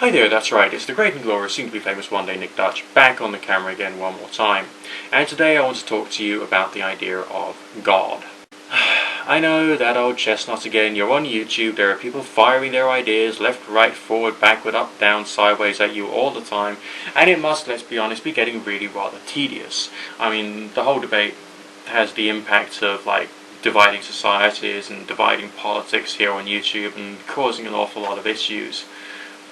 Hi there, that's right, it's the great and glorious, soon to be famous one day Nick Dutch, back on the camera again one more time. And today I want to talk to you about the idea of God. I know, that old chestnut again. You're on YouTube, there are people firing their ideas left, right, forward, backward, up, down, sideways at you all the time, and it must, let's be honest, be getting really rather tedious. I mean, the whole debate has the impact of, like, dividing societies and dividing politics here on YouTube and causing an awful lot of issues.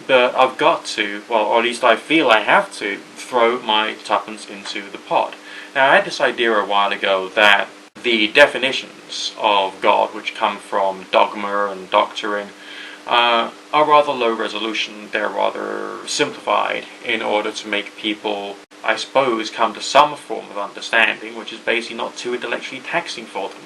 But I've got to, well, or at least I feel I have to, throw my tuppence into the pot. Now, I had this idea a while ago that the definitions of God, which come from dogma and doctrine, are rather low resolution. They're rather simplified in order to make people, I suppose, come to some form of understanding, which is basically not too intellectually taxing for them.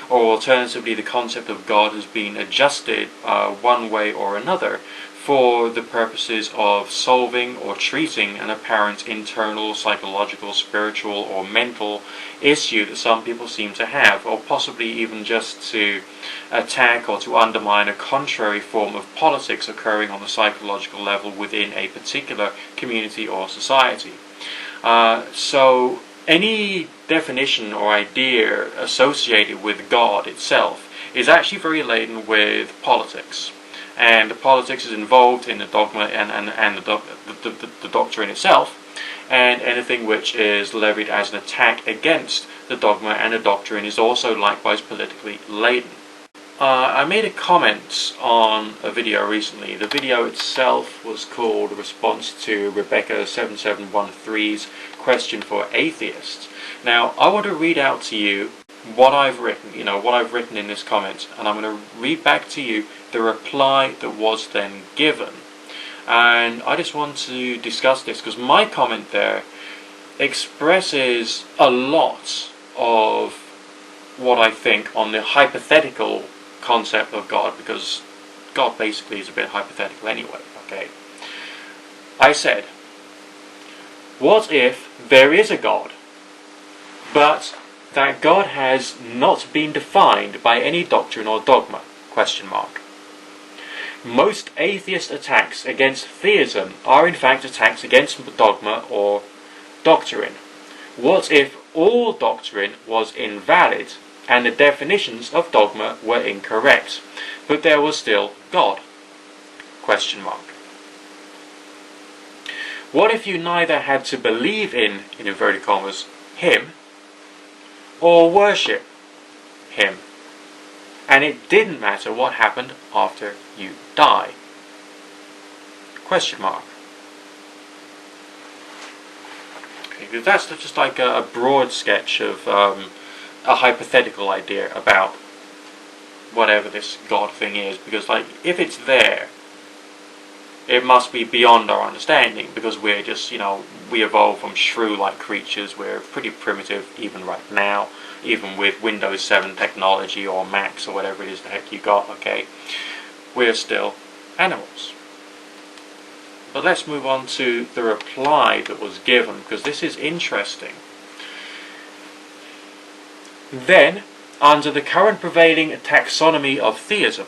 Or alternatively, the concept of God has been adjusted one way or another for the purposes of solving or treating an apparent internal, psychological, spiritual, or mental issue that some people seem to have, or possibly even just to attack or to undermine a contrary form of politics occurring on the psychological level within a particular community or society. So any definition or idea associated with God itself is actually very laden with politics. And the politics is involved in the dogma and the doctrine itself, and anything which is levied as an attack against the dogma and the doctrine is also likewise politically laden. I made a comment on a video recently. The video itself was called Response to Rebecca 7713's Question for Atheists. Now, I want to read out to you what I've written in this comment, and I'm going to read back to you the reply that was then given. And I just want to discuss this because my comment there expresses a lot of what I think on the hypothetical concept of God, because God basically is a bit hypothetical anyway, okay? I said, what if there is a God, but that God has not been defined by any doctrine or dogma? Question mark. Most atheist attacks against theism are in fact attacks against dogma or doctrine. What if all doctrine was invalid and the definitions of dogma were incorrect, but there was still God? Question mark. What if you neither had to believe in inverted commas, him, or worship him, and it didn't matter what happened after you die? Question mark. Okay, that's just like a broad sketch of a hypothetical idea about whatever this God thing is, because like if it's there, it must be beyond our understanding, because we're just, we evolve from shrew-like creatures. We're pretty primitive even right now, even with Windows 7 technology or Macs or whatever it is the heck you got, okay? We're still animals. But let's move on to the reply that was given, because this is interesting. Then, under the current prevailing taxonomy of theism,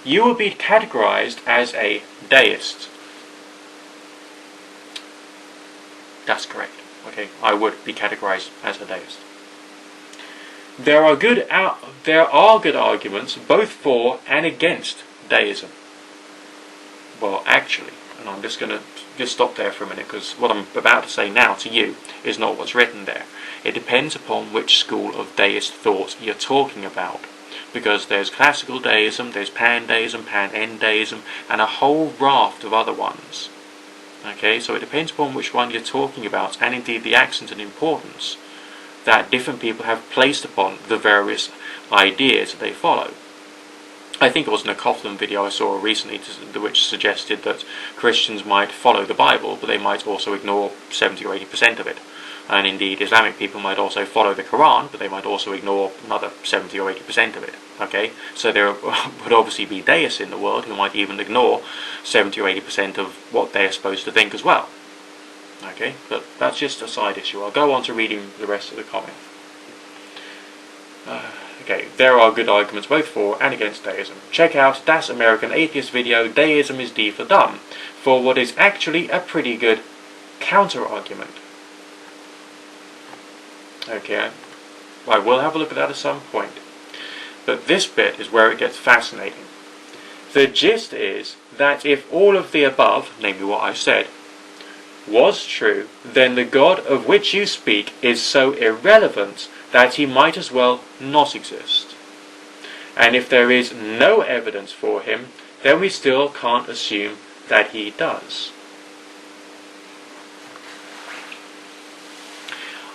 you will be categorized as a deist. That's correct. Okay, I would be categorized as a deist. There are good arguments both for and against deism. Well, actually, and I'm just going to stop there for a minute, because what I'm about to say now to you is not what's written there. It depends upon which school of deist thought you're talking about. Because there's classical deism, there's pandeism, panendeism, and a whole raft of other ones. Okay, so it depends upon which one you're talking about, and indeed the accent and importance that different people have placed upon the various ideas that they follow. I think it was in a Coughlin video I saw recently which suggested that Christians might follow the Bible, but they might also ignore 70 or 80% of it. And indeed, Islamic people might also follow the Quran, but they might also ignore another 70 or 80% of it. Okay, so there would obviously be deists in the world who might even ignore 70 or 80% of what they are supposed to think as well. Okay, but that's just a side issue. I'll go on to reading the rest of the comment. Okay, there are good arguments both for and against deism. Check out Das American Atheist video, Deism is D for Dumb, for what is actually a pretty good counter-argument. Okay, I will have a look at that at some point. But this bit is where it gets fascinating. The gist is that if all of the above, namely what I said, was true, then the God of which you speak is so irrelevant that he might as well not exist. And if there is no evidence for him, then we still can't assume that he does.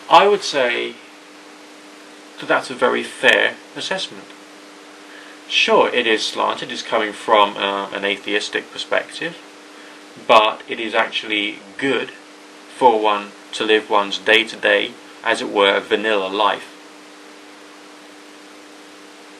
I would say that that's a very fair assessment. Sure, it is slanted, it's coming from an atheistic perspective, but it is actually good for one to live one's day-to-day, as it were, vanilla life,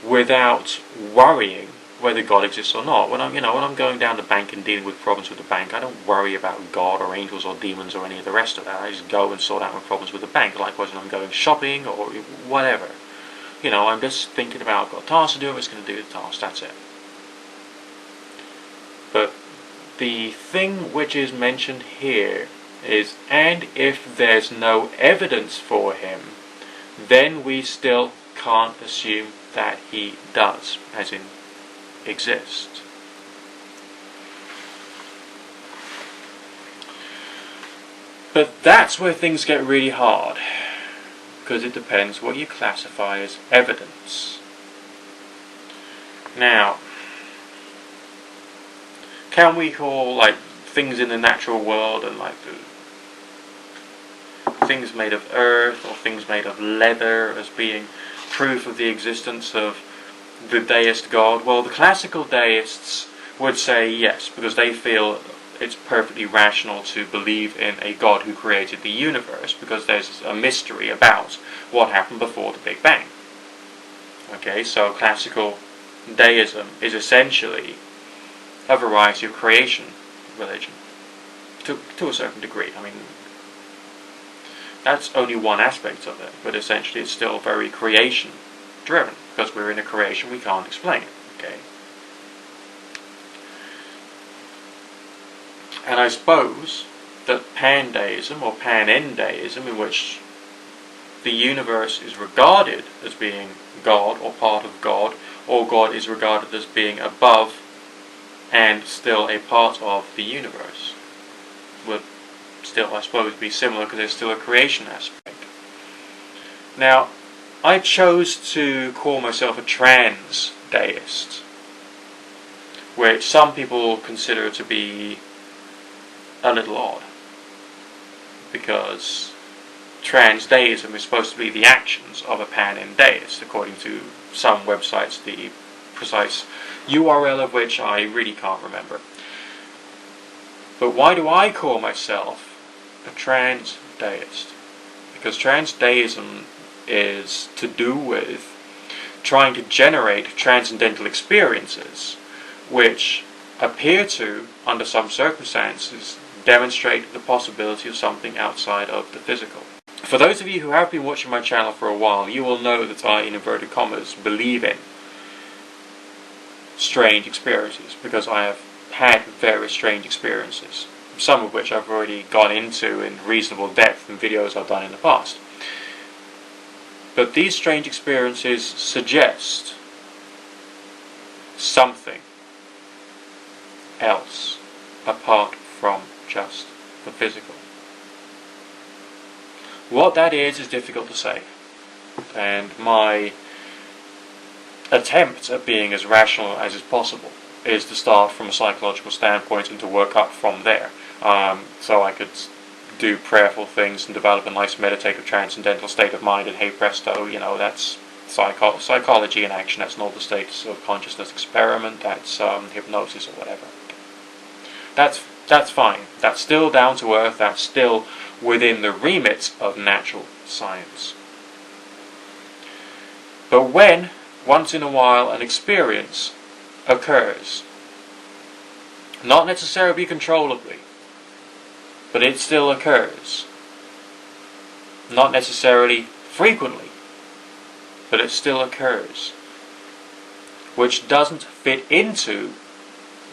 without worrying whether God exists or not. When I'm going down the bank and dealing with problems with the bank, I don't worry about God or angels or demons or any of the rest of that. I just go and sort out my problems with the bank. Likewise, when I'm going shopping or whatever, I'm just thinking about, I've got a task to do, I'm just going to do the task, that's it. But the thing which is mentioned here is, and if there's no evidence for him, then we still can't assume that he does, as in exist. But that's where things get really hard, because it depends what you classify as evidence. Now, can we call things in the natural world and the things made of earth or things made of leather as being proof of the existence of the deist God? Well, the classical deists would say yes, because they feel it's perfectly rational to believe in a God who created the universe, because there's a mystery about what happened before the Big Bang. Okay, so classical deism is essentially a variety of creation religion, to a certain degree. I mean, that's only one aspect of it, but essentially it's still very creation driven, because we're in a creation we can't explain. Okay. And I suppose that pandeism or panendeism, in which the universe is regarded as being God or part of God, or God is regarded as being above and still a part of the universe, would still, I suppose, be similar, because there's still a creation aspect. Now, I chose to call myself a trans-deist, which some people consider to be a little odd, because Trans-deism is supposed to be the actions of a pan-deist, according to some websites, the precise URL of which I really can't remember. But why do I call myself a trans-deist? Because trans-deism is to do with trying to generate transcendental experiences which appear to, under some circumstances, demonstrate the possibility of something outside of the physical. For those of you who have been watching my channel for a while, you will know that I, in inverted commas, believe in strange experiences, because I have had various strange experiences, some of which I've already gone into in reasonable depth in videos I've done in the past. But these strange experiences suggest something else apart from just the physical. What that is difficult to say, and my attempt at being as rational as is possible is to start from a psychological standpoint and to work up from there. So I could do prayerful things and develop a nice meditative transcendental state of mind, and hey presto, that's psychology in action. That's not the status of consciousness experiment, that's hypnosis or whatever. That's fine. That's still down to earth, that's still within the remit of natural science. But when, once in a while, an experience occurs, not necessarily controllably, but it still occurs, not necessarily frequently, but it still occurs, which doesn't fit into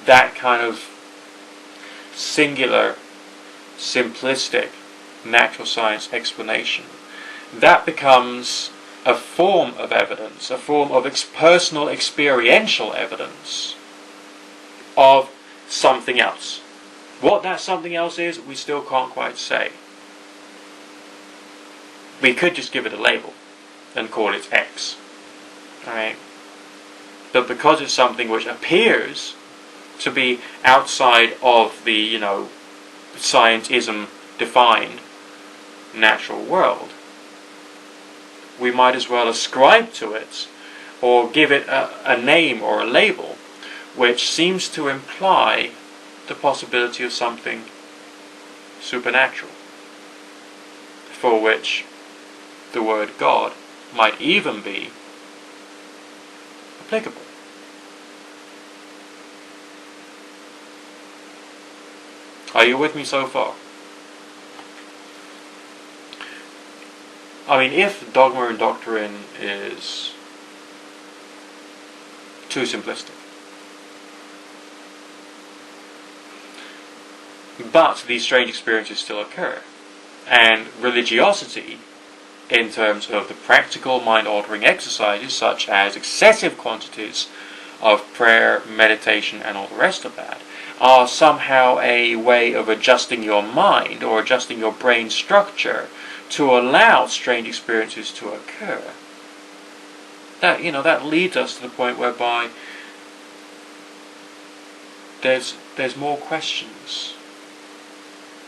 that kind of singular, simplistic natural science explanation. That becomes a form of evidence, a form of personal experiential evidence of something else. What that something else is, we still can't quite say. We could just give it a label and call it X. Alright? But because it's something which appears to be outside of the, scientism defined natural world, we might as well ascribe to it or give it a name or a label which seems to imply the possibility of something supernatural, for which the word God might even be applicable. Are you with me so far? I mean, if dogma and doctrine is too simplistic, but these strange experiences still occur, and religiosity, in terms of the practical mind-altering exercises such as excessive quantities of prayer, meditation, and all the rest of that, are somehow a way of adjusting your mind or adjusting your brain structure to allow strange experiences to occur. That leads us to the point whereby there's more questions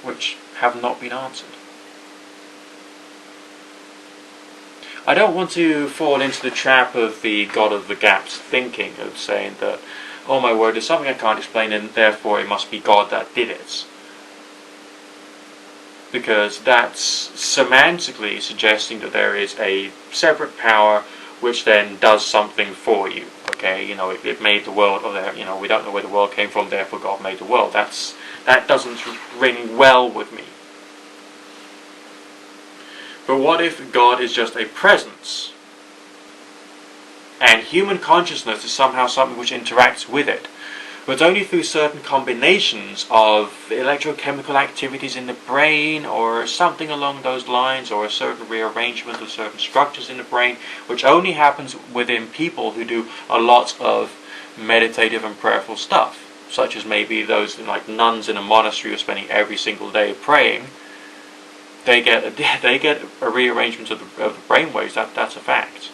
which have not been answered. I don't want to fall into the trap of the God of the gaps thinking, of saying that, oh my word, there's something I can't explain and therefore it must be God that did it. Because that's semantically suggesting that there is a separate power which then does something for you. Okay, it made the world, or we don't know where the world came from, therefore God made the world. That doesn't ring well with me. But what if God is just a presence, and human consciousness is somehow something which interacts with it, but only through certain combinations of electrochemical activities in the brain, or something along those lines, or a certain rearrangement of certain structures in the brain, which only happens within people who do a lot of meditative and prayerful stuff, such as maybe those like nuns in a monastery who are spending every single day praying. They get a rearrangement of the brainwaves. That's a fact.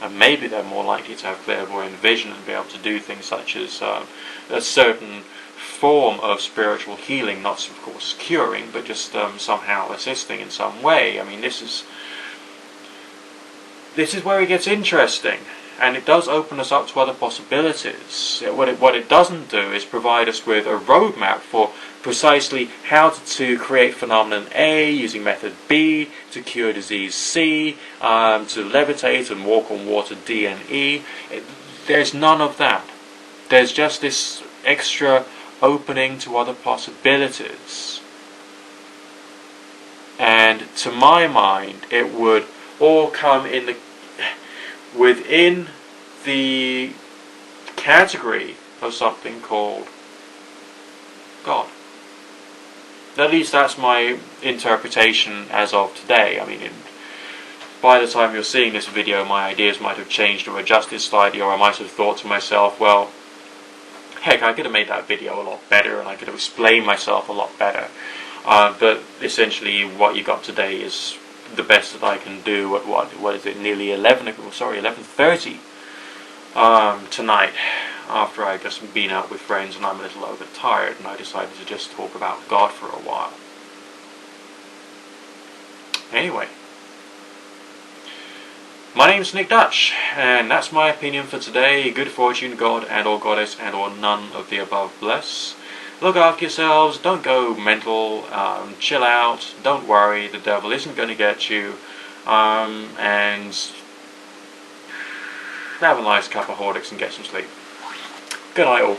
And maybe they're more likely to have clairvoyant vision and be able to do things such as a certain form of spiritual healing, not of course curing, but just somehow assisting in some way. I mean, this is where it gets interesting, and it does open us up to other possibilities. What it doesn't do is provide us with a roadmap for precisely how to create phenomenon A using method B, to cure disease C, to levitate and walk on water D and E. There's none of that. There's just this extra opening to other possibilities. And to my mind, it would all come within the category of something called God. At least that's my interpretation as of today. I mean, by the time you're seeing this video, my ideas might have changed or adjusted slightly, or I might have thought to myself, well, heck, I could have made that video a lot better, and I could have explained myself a lot better. But essentially, what you got today is the best that I can do at what is it, nearly 11:30 tonight, after I just been out with friends and I'm a little overtired, and I decided to just talk about God for a while. Anyway, my name's Nick Dutch, and that's my opinion for today. Good fortune, God and or Goddess and or none of the above bless. Look after yourselves, don't go mental, chill out, don't worry, the devil isn't going to get you, and have a nice cup of Horlicks and get some sleep. Good night all.